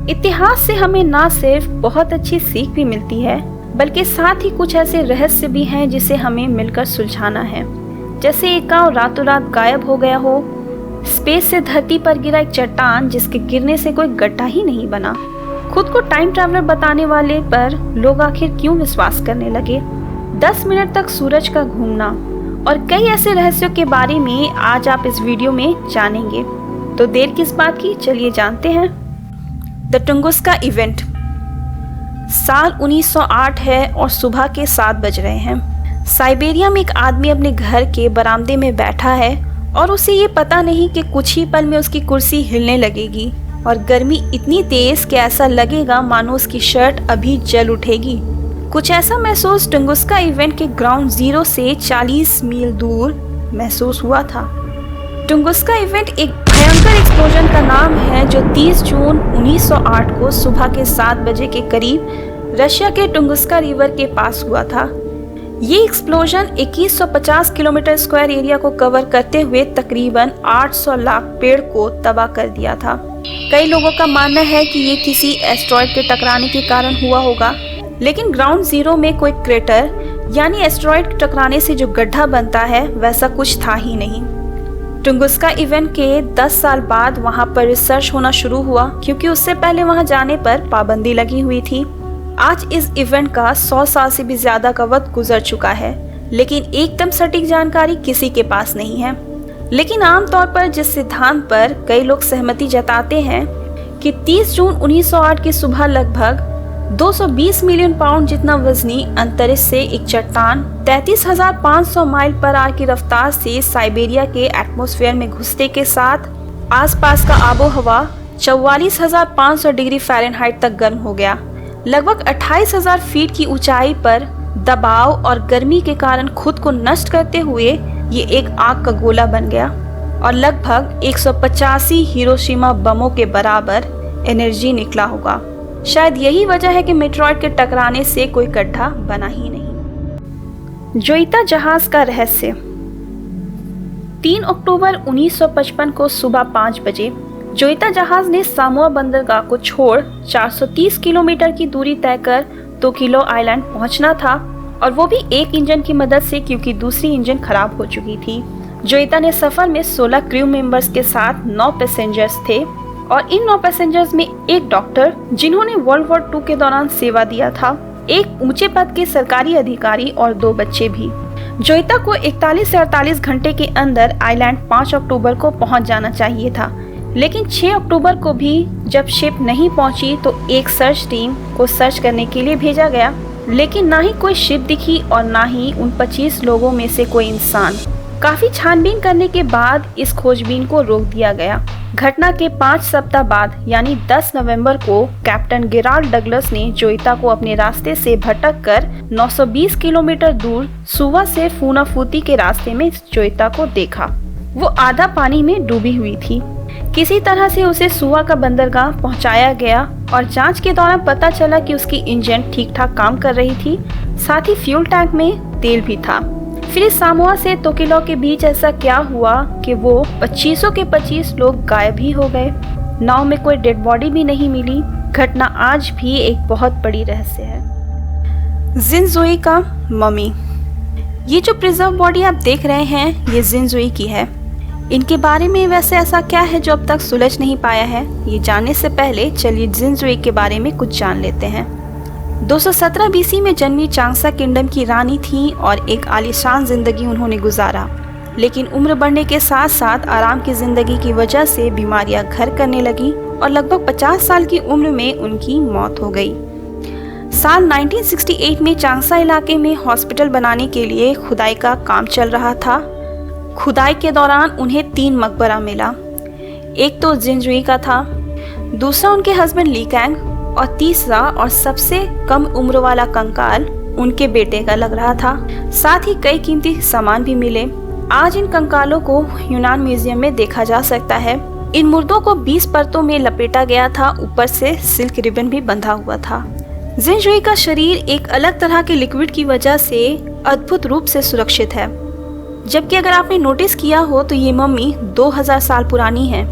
इतिहास से हमें ना सिर्फ बहुत अच्छी सीख भी मिलती है, बल्कि साथ ही कुछ ऐसे रहस्य भी हैं जिसे हमें मिलकर सुलझाना है। जैसे एक गांव रातों रात गायब हो गया हो, स्पेस से धरती पर गिरा एक चट्टान जिसके गिरने से कोई गड्ढा ही नहीं बना, खुद को टाइम ट्रैवलर बताने वाले पर लोग आखिर क्यों विश्वास करने लगे, 10 मिनट तक सूरज का घूमना और कई ऐसे रहस्यों के बारे में आज आप इस वीडियो में जानेंगे। तो देर किस बात की, चलिए जानते हैं। The Tunguska event. साल 1908 है और सुबह के 7 बज रहे हैं। साइबेरिया में एक आदमी अपने घर के बरामदे में बैठा है और उसे ये पता नहीं कि कुछ ही पल में उसकी कुर्सी हिलने लगेगी और गर्मी इतनी तेज कि ऐसा लगेगा मानो उसकी शर्ट अभी जल उठेगी। कुछ ऐसा महसूस टुंगुस्का इवेंट के ग्राउंड जीरो से 40 मील दूर महसूस हुआ था। टुंगुस्का इवेंट एक भयंकर एक्सप्लोजन का नाम है जो 30 जून 1908 को सुबह के 7 बजे के करीब रशिया के टुंगुस्का रिवर के पास हुआ था। ये एक्सप्लोजन 2150 किलोमीटर स्क्वायर एरिया को कवर करते हुए तकरीबन 800 लाख पेड़ को तबाह कर दिया था। कई लोगों का मानना है कि ये किसी एस्ट्रॉयड के टकराने के कारण हुआ होगा, लेकिन ग्राउंड जीरो में कोई क्रेटर यानी एस्ट्रॉयड टकराने से जो गड्ढा बनता है वैसा कुछ था ही नहीं। टुंगुस्का इवेंट के 10 साल बाद वहां पर रिसर्च होना शुरू हुआ, क्योंकि उससे पहले वहां जाने पर पाबंदी लगी हुई थी। आज इस इवेंट का 100 साल से भी ज्यादा का वक्त गुजर चुका है, लेकिन एकदम सटीक जानकारी किसी के पास नहीं है। लेकिन आमतौर पर जिस सिद्धांत पर कई लोग सहमति जताते हैं कि 30 जून 1908 की सुबह लगभग 220 मिलियन पाउंड जितना वजनी अंतरिक्ष से एक चट्टान 33,500 माइल पर आवर की रफ्तार से साइबेरिया के एटमॉस्फेयर में घुसने के साथ आसपास का आबो हवा 44,500 डिग्री फ़ारेनहाइट तक गर्म हो गया। लगभग 28,000 फीट की ऊंचाई पर दबाव और गर्मी के कारण खुद को नष्ट करते हुए ये एक आग का गोला बन गया और लगभग 185 हिरोशिमा बमों के बराबर एनर्जी निकला होगा। शायद यही वजह है कि मेट्रॉइड के टकराने से कोई गड्ढा बना ही नहीं। जोइता जहाज का रहस्य। 3 अक्टूबर 1955 को सुबह 5 बजे जोइता जहाज ने सामोआ बंदरगाह को छोड़ 430 किलोमीटर की दूरी तय कर तोकिलो आइलैंड पहुंचना था, और वो भी एक इंजन की मदद से, क्योंकि दूसरी इंजन खराब हो चुकी थी। जोइता ने सफर में 16 क्रू मेंबर्स के साथ 9 पैसेंजर्स थे और इन 9 पैसेंजर्स में एक डॉक्टर जिन्होंने वर्ल्ड वॉर 2 के दौरान सेवा दिया था, एक ऊंचे पद के सरकारी अधिकारी और 2 बच्चे भी। जोइता को 41 से 48 घंटे के अंदर आइलैंड 5 अक्टूबर को पहुंच जाना चाहिए था, लेकिन 6 अक्टूबर को भी जब शिप नहीं पहुंची तो एक सर्च टीम को सर्च करने के लिए भेजा गया, लेकिन ना ही कोई शिप दिखी और ना ही उन 25 लोगों में से कोई इंसान। काफी छानबीन करने के बाद इस खोजबीन को रोक दिया गया। घटना के 5 सप्ताह बाद यानी 10 नवंबर को कैप्टन गेराल्ड डगलस ने जोइता को अपने रास्ते से भटक कर 920 किलोमीटर दूर सुवा से फूनाफूती के रास्ते में जोइता को देखा। वो आधा पानी में डूबी हुई थी। किसी तरह से उसे सुवा का बंदरगाह पहुंचाया गया और जांच के दौरान पता चला कि उसकी इंजन ठीक ठाक काम कर रही थी, साथ ही फ्यूल टैंक में तेल भी था। फिर सामोआ से तोकिलो के बीच ऐसा क्या हुआ कि वो 2500 के 25 लोग गायब ही हो गए। नाव में कोई डेड बॉडी भी नहीं मिली। घटना आज भी एक बहुत बड़ी रहस्य है। जिनजुई का मम्मी। ये जो प्रिजर्व बॉडी आप देख रहे हैं, ये जिनजुई की है। इनके बारे में वैसे ऐसा क्या है जो अब तक सुलझ नहीं पाया है, ये जानने से पहले चलिए जिनजुई के बारे में कुछ जान लेते हैं। 217 बीसी में जन्मी चांगसा किंगडम की रानी थी और एक आलीशान जिंदगी उन्होंने गुजारा, लेकिन उम्र बढ़ने के साथ साथ आराम की जिंदगी की वजह से बीमारियां घर करने लगी और लगभग 50 साल की उम्र में उनकी मौत हो गई। साल 1968 में चांगसा इलाके में हॉस्पिटल बनाने के लिए खुदाई का काम चल रहा था। खुदाई के दौरान उन्हें 3 मकबरा मिला। एक तो जिनजुई का था, दूसरा उनके हस्बैंड ली कैंग और तीसरा और सबसे कम उम्र वाला कंकाल उनके बेटे का लग रहा था। साथ ही कई कीमती सामान भी मिले। आज इन कंकालों को यूनान म्यूजियम में देखा जा सकता है। इन मुर्दों को 20 परतों में लपेटा गया था, ऊपर से सिल्क रिबन भी बंधा हुआ था। जिनजुई का शरीर एक अलग तरह के लिक्विड की वजह से अद्भुत रूप से सुरक्षित है, जबकि अगर आपने नोटिस किया हो तो ये मम्मी 2000 साल पुरानी है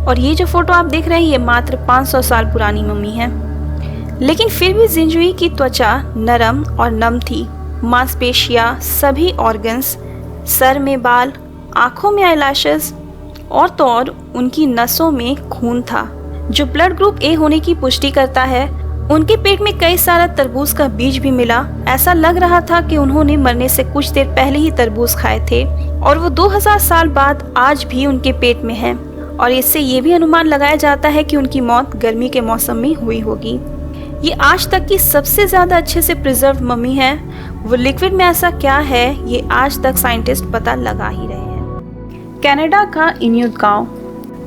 और ये जो फोटो आप देख रहे हैं ये मात्र 500 साल पुरानी मम्मी है। लेकिन फिर भी जिंजुई की त्वचा नरम और नम थी। मांसपेशियां, सभी ऑर्गन्स, सर में बाल, आंखों में आईलैशेस और तो और उनकी नसों में खून था जो ब्लड ग्रुप ए होने की पुष्टि करता है। उनके पेट में कई सारा तरबूज का बीज भी मिला। ऐसा लग रहा था कि उन्होंने मरने से कुछ देर पहले ही तरबूज खाए थे और वो 2000 साल बाद आज भी उनके पेट में है। और इससे ये भी अनुमान लगाया जाता है कि उनकी मौत गर्मी के मौसम में हुई होगी। ये आज तक की सबसे ज्यादा अच्छे से प्रिजर्व मम्मी है। वो लिक्विड में ऐसा क्या है ये आज तक साइंटिस्ट पता लगा ही रहे हैं। कनाडा का इन्यूट गांव।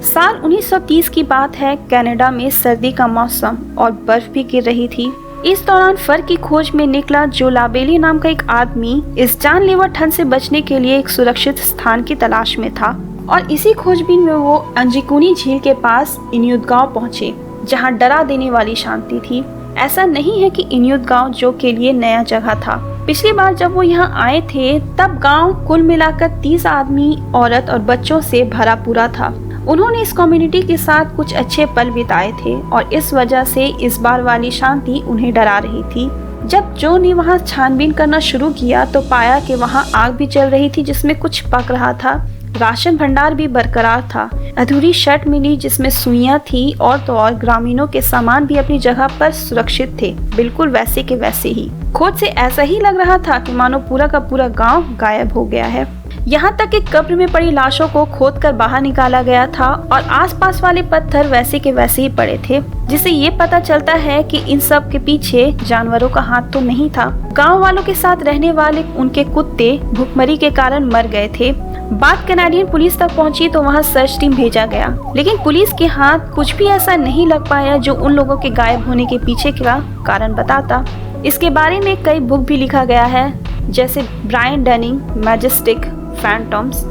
साल 1930 की बात है। कनाडा में सर्दी का मौसम और बर्फ भी गिर रही थी। इस दौरान फर की खोज में निकला जो लाबेली नाम का एक आदमी इस जानलेवा ठंड से बचने के लिए एक सुरक्षित स्थान की तलाश में था और इसी खोजबीन में वो अंजिकुनी झील के पास इन्यूट गांव पहुंचे जहां डरा देने वाली शांति थी। ऐसा नहीं है कि इन्यूट गांव जो के लिए नया जगह था। पिछली बार जब वो यहाँ आए थे तब गांव कुल मिलाकर 30 आदमी, औरत और बच्चों से भरा पूरा था। उन्होंने इस कम्युनिटी के साथ कुछ अच्छे पल बिताए थे और इस वजह से इस बार वाली शांति उन्हें डरा रही थी। जब जो ने वहाँ छानबीन करना शुरू किया तो पाया कि वहाँ आग भी चल रही थी जिसमें कुछ पक रहा था। राशन भंडार भी बरकरार था। अधूरी शर्ट मिली जिसमें सुइयां थी और तो और ग्रामीणों के सामान भी अपनी जगह पर सुरक्षित थे, बिल्कुल वैसे के वैसे ही। खोज से ऐसा ही लग रहा था कि मानो पूरा का पूरा गांव गायब हो गया है। यहाँ तक कि कब्र में पड़ी लाशों को खोदकर बाहर निकाला गया था और आसपास वाले पत्थर वैसे के वैसे ही पड़े थे, जिससे ये पता चलता है कि इन सब के पीछे जानवरों का हाथ तो नहीं था। गांव वालों के साथ रहने वाले उनके कुत्ते भूखमरी के कारण मर गए थे। बात कनाडियन पुलिस तक पहुंची तो वहां सर्च टीम भेजा गया, लेकिन पुलिस के हाथ कुछ भी ऐसा नहीं लग पाया जो उन लोगों के गायब होने के पीछे का कारण बताता। इसके बारे में कई बुक भी लिखा गया है, जैसे ब्रायन डनिंग मैजेस्टिक फैंटम्स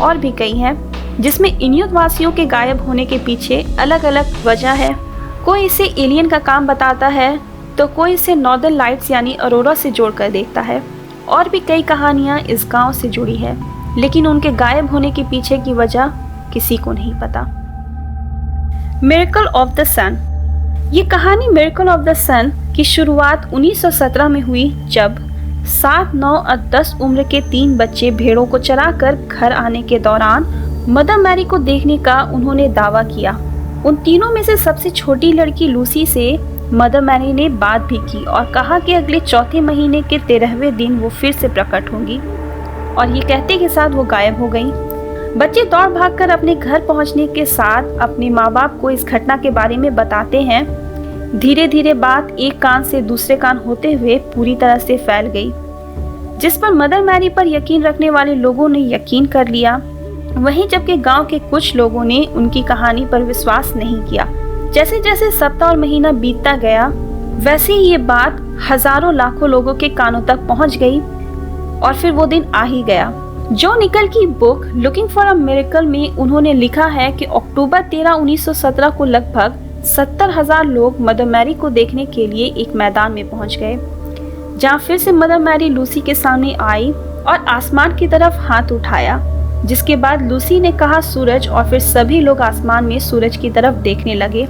और भी कई हैं, जिसमें इन्यूट वासियों के गायब होने के पीछे अलग अलग वजह है। कोई इसे एलियन का काम बताता है तो कोई इसे नॉर्दर्न लाइट्स यानी अरोरा से जोड़कर देखता है। और भी कई कहानियां इस गांव से जुड़ी है, लेकिन उनके गायब होने के पीछे की वजह किसी को नहीं पता। मिरेकल ऑफ द सन। ये कहानी मिरेकल ऑफ द सन की शुरुआत 1917 में हुई जब 7, 9 और 10 उम्र के 3 बच्चे भेड़ों को चराकर घर आने के दौरान मदर मैरी को देखने का उन्होंने दावा किया। उन तीनों में से सबसे छोटी लड़की लूसी से मदर मैरी ने बात भी की और कहा कि अगले चौथे महीने के 13वें दिन वो फिर से प्रकट होंगी, और ये कहते के साथ वो गायब हो गई। बच्चे दौड़ भागकर अपने घर पहुंचने के साथ अपने माँ बाप को इस घटना के बारे में बताते हैं। धीरे धीरे बात एक कान से दूसरे कान होते हुए पूरी तरह से फैल गई, जिस पर मदर मैरी पर यकीन रखने वाले लोगों ने यकीन कर लिया, वहीं जबकि गांव के कुछ लोगों ने उनकी कहानी पर विश्वास नहीं किया। जैसे जैसे सप्ताह और महीना बीतता गया वैसे ही ये बात हजारों लाखों लोगों के कानों तक पहुंच गई और फिर वो दिन आ ही गया। जो निकल की book looking for a miracle में उन्होंने लिखा है कि अक्टूबर 13, 1917 को लगभग 70,000 लोग मदर मैरी को देखने के लिए एक मैदान में पहुंच गए, जहां फिर से मदर मैरी लूसी के सामने आई और आसमान की तरफ हाथ उठाया, जिसके बाद लूसी ने कहा सूरज, और फिर सभी लोग आसमान में सूरज की तरफ देखने लगे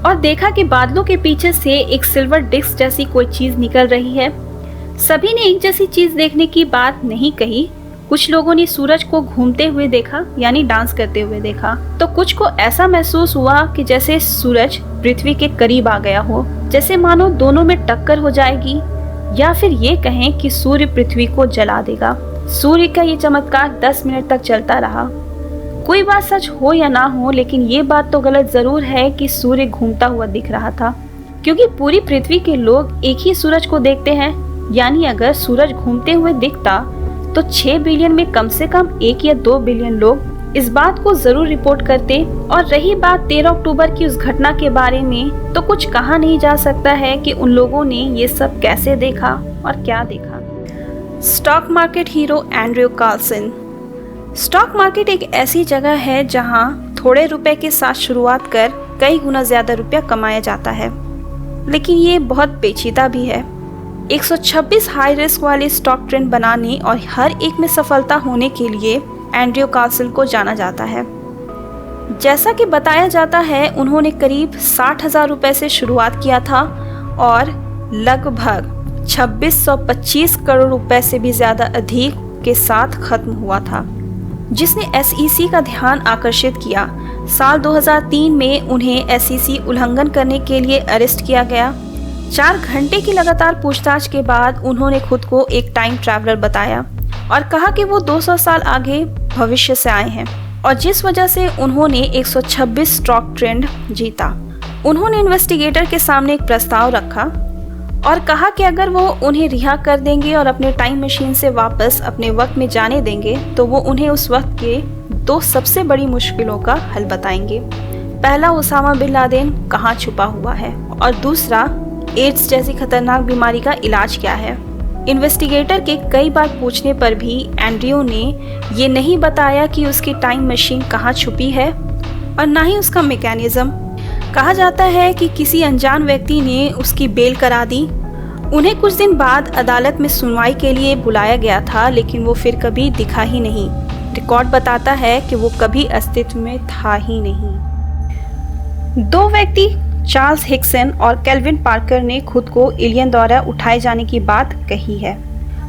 और देखा कि बादलों के पीछे से एक सिल्वर डिस्क जैसी कोई चीज निकल रही है। सभी ने एक जैसी चीज देखने की बात नहीं कही। कुछ लोगों ने सूरज को घूमते हुए देखा, यानी डांस करते हुए देखा, तो कुछ को ऐसा महसूस हुआ कि जैसे सूरज पृथ्वी के करीब आ गया हो, जैसे मानो दोनों में टक्कर हो जाएगी, या फिर ये कहें कि सूर्य पृथ्वी को जला देगा। सूर्य का ये चमत्कार 10 मिनट तक चलता रहा। कोई बात सच हो या ना हो, लेकिन ये बात तो गलत जरूर है कि सूर्य घूमता हुआ दिख रहा था, क्योंकि पूरी पृथ्वी के लोग एक ही सूरज को देखते हैं। यानी अगर सूरज घूमते हुए दिखता तो 6 बिलियन में कम से कम 1 या 2 बिलियन लोग इस बात को जरूर रिपोर्ट करते। और रही बात 13 अक्टूबर की उस घटना के बारे में, तो कुछ कहा नहीं जा सकता है कि उन लोगों ने ये सब कैसे देखा और क्या देखा। Stock market hero Andrew Carlson. Stock market एक ऐसी जगह है जहां थोड़े रुपए के साथ शुरुआत कर कई गुना ज्यादा रुपया कमाया जाता है, लेकिन ये बहुत पेचीदा भी है। 126 हाई रिस्क वाले स्टॉक ट्रेंड बनाने और हर एक में सफलता होने के लिए एंड्रयू कार्लसन को जाना जाता है। जैसा कि बताया जाता है, उन्होंने करीब 60,000 रुपए से शुरुआत किया था और लगभग 2625 करोड़ रुपए से भी ज़्यादा अधिक के साथ खत्म हुआ था, जिसने SEC का ध्यान आकर्षित किया। साल 2003 में उन्हें SEC उल्लंघन करने के लिए अरेस्ट किया गया। 4 घंटे की लगातार पूछताछ के बाद उन्होंने खुद को एक टाइम ट्रैवलर बताया और कहा कि वो 200 साल आगे भविष्य से आए हैं और जिस वजह से उन्होंने 126 स्टॉक ट्रेंड जीता। उन्होंने इन्वेस्टिगेटर के सामने एक प्रस्ताव रखा और कहा कि अगर वो उन्हें रिहा कर देंगे और अपने टाइम मशीन से वापस अपने वक्त में जाने देंगे तो वो उन्हें उस वक्त के 2 सबसे बड़ी मुश्किलों का हल बताएंगे। पहला, ओसामा बिन लादेन कहाँ छुपा हुआ है और दूसरा, एड्स जैसी खतरनाक बीमारी का इलाज क्या है। इन्वेस्टिगेटर के कई बार पूछने पर भी एंड्रयू ने ये नहीं बताया कि उसकी टाइम मशीन कहाँ छुपी है और ना ही उसका मैकेनिज्म। कहा जाता है कि किसी अनजान व्यक्ति ने उसकी बेल करा दी। उन्हें कुछ दिन बाद अदालत में सुनवाई के लिए बुलाया गया था, लेकिन वो फिर कभी दिखा ही नहीं। रिकॉर्ड बताता है कि वो कभी अस्तित्व में था ही नहीं। 2 व्यक्ति, चार्ल्स हिक्सन और केल्विन पार्कर ने खुद को एलियन द्वारा उठाए जाने की बात कही है।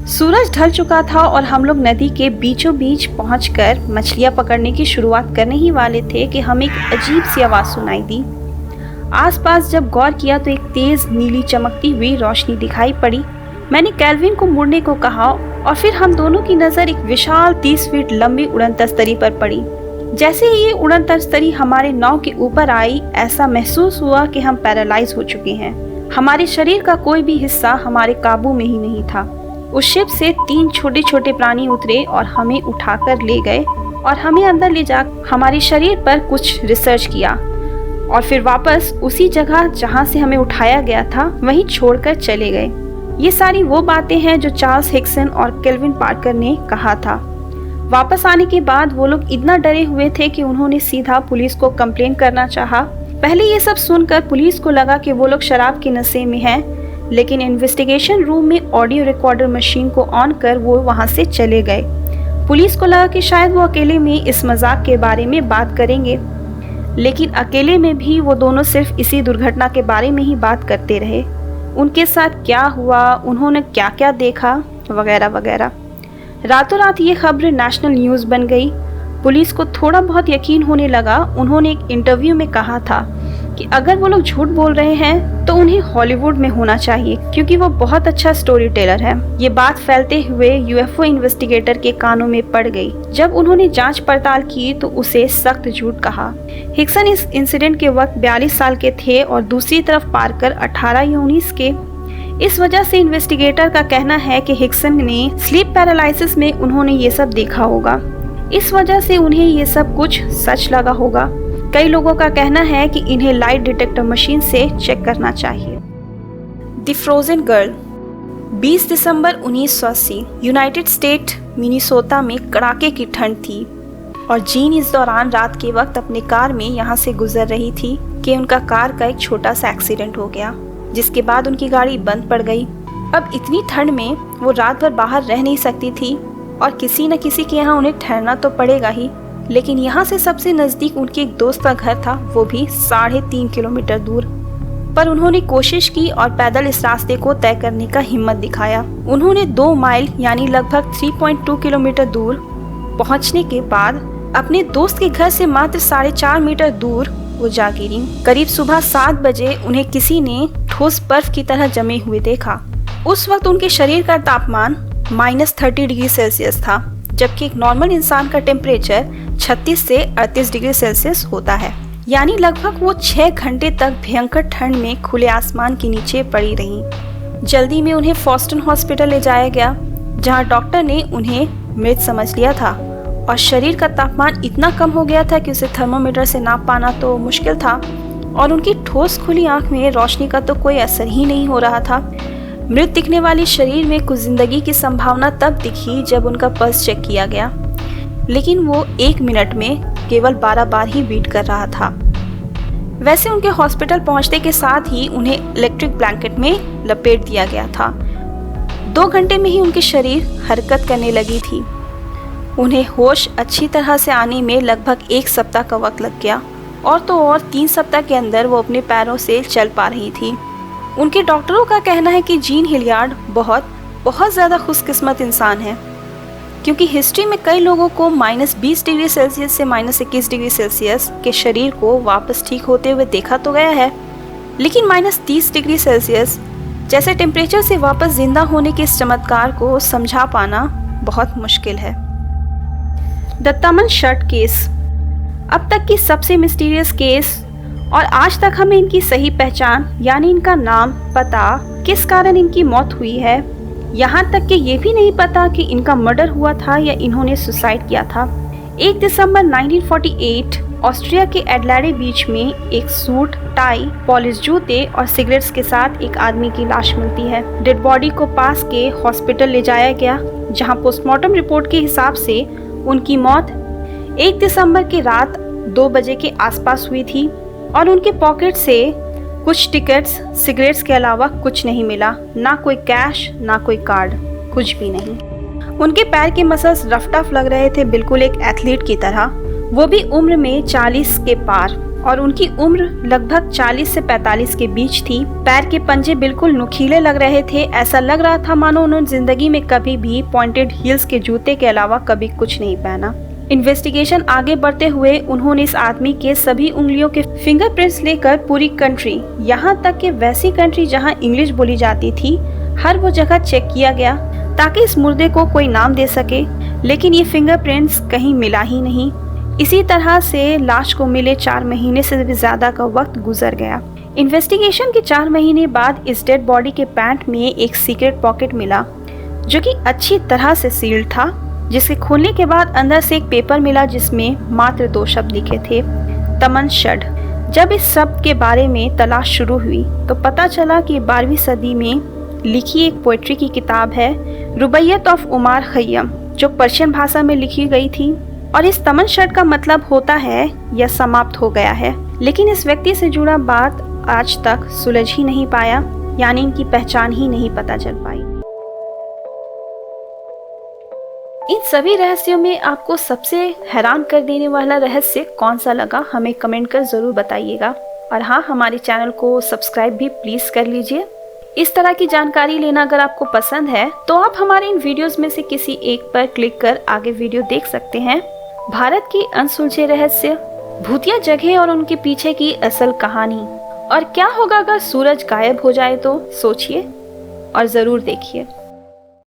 सूरज ढल चुका था और हम लोग नदी के बीचों बीच पहुंचकर मछलियां पकड़ने की शुरुआत करने ही वाले थे कि हमें एक अजीब सी आवाज़ सुनाई दी। आसपास जब गौर किया तो एक तेज नीली चमकती हुई रोशनी दिखाई पड़ी। मैंने केल्विन को मुड़ने को कहा और फिर हम दोनों की नज़र एक विशाल 30 फीट लंबी उड़न तस्तरी पर पड़ी। जैसे ही ये उड़न तस्तरी हमारे नाव के ऊपर आई, ऐसा महसूस हुआ कि हम पैरालाइज हो चुके हैं। हमारे शरीर का कोई भी हिस्सा हमारे काबू में ही नहीं था। उस शिप से 3 छोटे छोटे प्राणी उतरे और हमें उठाकर ले गए और हमें अंदर ले जा हमारे शरीर पर कुछ रिसर्च किया और फिर वापस उसी जगह जहां से हमें उठाया गया था वहीं छोड़कर चले गए। ये सारी वो बातें हैं जो चार्ल्स हिक्सन और केल्विन पार्कर ने कहा था। वापस आने के बाद वो लोग इतना डरे हुए थे कि उन्होंने सीधा पुलिस को कंप्लेन करना चाहा। पहले ये सब सुनकर पुलिस को लगा कि वो लोग शराब के नशे में हैं, लेकिन इन्वेस्टिगेशन रूम में ऑडियो रिकॉर्डर मशीन को ऑन कर वो वहां से चले गए। पुलिस को लगा कि शायद वो अकेले में इस मजाक के बारे में बात करेंगे, लेकिन अकेले में भी वो दोनों सिर्फ इसी दुर्घटना के बारे में ही बात करते रहे। उनके साथ क्या हुआ, उन्होंने क्या क्या देखा, वगैरह वगैरह। रातों रात ये खबर नेशनल न्यूज़ बन गई। पुलिस को थोड़ा बहुत यकीन होने लगा। उन्होंने एक इंटरव्यू में कहा था कि अगर वो लोग झूठ बोल रहे हैं तो उन्हें हॉलीवुड में होना चाहिए, क्योंकि वो बहुत अच्छा स्टोरी टेलर है। ये बात फैलते हुए यूएफओ इन्वेस्टिगेटर के कानों में पड़ गई। जब उन्होंने जांच पड़ताल की तो उसे सख्त झूठ कहा। हिक्सन इस इंसिडेंट के वक्त 42 साल के थे और दूसरी तरफ पार्कर 18 या 19 के। इस वजह से इन्वेस्टिगेटर का कहना है कि हिक्सन ने स्लीप पैरालिसिस में उन्होंने ये सब देखा होगा। इस वजह से उन्हें ये सब कुछ सच लगा होगा। कई लोगों का कहना है कि इन्हें लाइट डिटेक्टर मशीन से चेक करना चाहिए। The frozen girl. 20 December 1980 United state Minnesota में कड़ाके की ठंड थी और जीन इस दौरान रात के वक्त अपने कार में यहाँ से गुजर रही थी कि उनका कार का एक छोटा सा एक्सीडेंट हो गया, जिसके बाद उनकी गाड़ी बंद पड़ गई। अब इतनी ठंड में वो रात भर बाहर रह नहीं सकती थी और किसी न किसी के यहाँ उन्हें ठहरना तो पड़ेगा ही। लेकिन यहाँ से सबसे नज़दीक उनके एक दोस्त का घर था, वो भी 3.5 किलोमीटर दूर। पर उन्होंने कोशिश की और पैदल इस रास्ते को तय करने का हिम्मत दिखाया। उन्होंने 2 माइल यानी लगभग 3.2 किलोमीटर दूर पहुँचने के बाद अपने दोस्त के घर से मात्र 4.5 मीटर दूर वो जा गिरी। करीब सुबह 7 बजे उन्हें किसी ने ठोस बर्फ की तरह जमे हुए देखा। उस वक्त उनके शरीर का तापमान -30 डिग्री सेल्सियस था, जबकि एक नॉर्मल इंसान का टेम्परेचर 36 से 38 डिग्री सेल्सियस होता है। यानी लगभग वो 6 घंटे तक भयंकर ठंड में खुले आसमान के नीचे पड़ी रहीं। जल्दी में उन्हें फॉस्टन हॉस्पिटल ले जाया गया, जहां डॉक्टर ने उन्हें मृत समझ लिया था और शरीर का तापमान इतना कम हो गया था कि उसे थर्मोमीटर से नाप पाना तो मुश्किल था और उनकी ठोस खुली आंख में रोशनी का तो कोई असर ही नहीं हो रहा था। मृत दिखने वाले शरीर में कुछ जिंदगी की संभावना तब दिखी जब उनका पल्स चेक किया गया, लेकिन वो 1 मिनट में केवल 12 बार ही बीट कर रहा था। वैसे उनके हॉस्पिटल पहुंचने के साथ ही उन्हें इलेक्ट्रिक ब्लैंकेट में लपेट दिया गया था। 2 घंटे में ही उनकी शरीर हरकत करने लगी थी। उन्हें होश अच्छी तरह से आने में लगभग 1 सप्ताह का वक्त लग गया, और तो और 3 सप्ताह के अंदर वो अपने पैरों से चल पा रही थी। उनके डॉक्टरों का कहना है कि जीन हिलियार्ड बहुत ज़्यादा खुशकिस्मत इंसान है, क्योंकि हिस्ट्री में कई लोगों को -20 डिग्री सेल्सियस से -21 डिग्री सेल्सियस के शरीर को वापस ठीक होते हुए देखा तो गया है, लेकिन -30 डिग्री सेल्सियस जैसे टेम्परेचर से वापस जिंदा होने के इस चमत्कार को समझा पाना बहुत मुश्किल है। द तमन शर्ट केस अब तक की सबसे मिस्टीरियस केस, और आज तक हमें इनकी सही पहचान यानी इनका नाम, पता, किस कारण इनकी मौत हुई है, यहाँ तक कि ये भी नहीं पता कि इनका मर्डर हुआ था या इन्होंने सुसाइड किया था। 1 दिसंबर 1948 ऑस्ट्रिया के एडलेडे बीच में एक सूट, टाई, पॉलिश जूते और सिगरेट्स के साथ एक आदमी की लाश मिलती है। डेड बॉडी को पास के हॉस्पिटल ले जाया गया, जहां पोस्टमार्टम रिपोर्ट के हिसाब से उनकी मौत 1 दिसंबर की रात 2 बजे के आसपास हुई थी, और उनके पॉकेट से कुछ टिकट्स, सिगरेट्स के अलावा कुछ नहीं मिला, ना कोई कैश, ना कोई कार्ड, कुछ भी नहीं। उनके पैर के मसल्स रफ टफ लग रहे थे, बिल्कुल एक एथलीट की तरह, वो भी उम्र में 40 के पार, और उनकी उम्र लगभग 40 से 45 के बीच थी। पैर के पंजे बिल्कुल नुकीले लग रहे थे, ऐसा लग रहा था मानो उन्होंने जिंदगी में कभी भी पॉइंटेड हील्स के जूते के अलावा कभी कुछ नहीं पहना। इन्वेस्टिगेशन आगे बढ़ते हुए उन्होंने इस आदमी के सभी उंगलियों के फिंगरप्रिंट्स लेकर पूरी कंट्री, यहाँ तक कि वैसी कंट्री जहाँ इंग्लिश बोली जाती थी, हर वो जगह चेक किया गया ताकि इस मुर्दे को कोई नाम दे सके, लेकिन ये फिंगरप्रिंट्स कहीं मिला ही नहीं। इसी तरह से लाश को मिले 4 महीने से भी ज्यादा का वक्त गुजर गया। इन्वेस्टिगेशन के 4 महीने बाद इस डेड बॉडी के पैंट में एक सीक्रेट पॉकेट मिला, जो कि अच्छी तरह से सील्ड था, जिसे खोलने के बाद अंदर से एक पेपर मिला जिसमें मात्र 2 शब्द लिखे थे, तमन शड। जब इस शब्द के बारे में तलाश शुरू हुई तो पता चला कि 12वीं सदी में लिखी एक पोएट्री की किताब है, रुबैयत ऑफ उमार खय्यम, जो पर्शियन भाषा में लिखी गई थी, और इस तमन शड का मतलब होता है यह समाप्त हो गया है। लेकिन इस व्यक्ति से जुड़ा बात आज तक सुलझ ही नहीं पाया, यानी इनकी पहचान ही नहीं पता चल पाई। इन सभी रहस्यों में आपको सबसे हैरान कर देने वाला रहस्य कौन सा लगा, हमें कमेंट कर जरूर बताइएगा। और हाँ, हमारे चैनल को सब्सक्राइब भी प्लीज कर लीजिए। इस तरह की जानकारी लेना अगर आपको पसंद है तो आप हमारे इन वीडियोस में से किसी एक पर क्लिक कर आगे वीडियो देख सकते हैं। भारत की अनसुलझे रहस्य, भूतिया जगह और उनके पीछे की असल कहानी, और क्या होगा अगर सूरज गायब हो जाए, तो सोचिए और जरूर देखिए।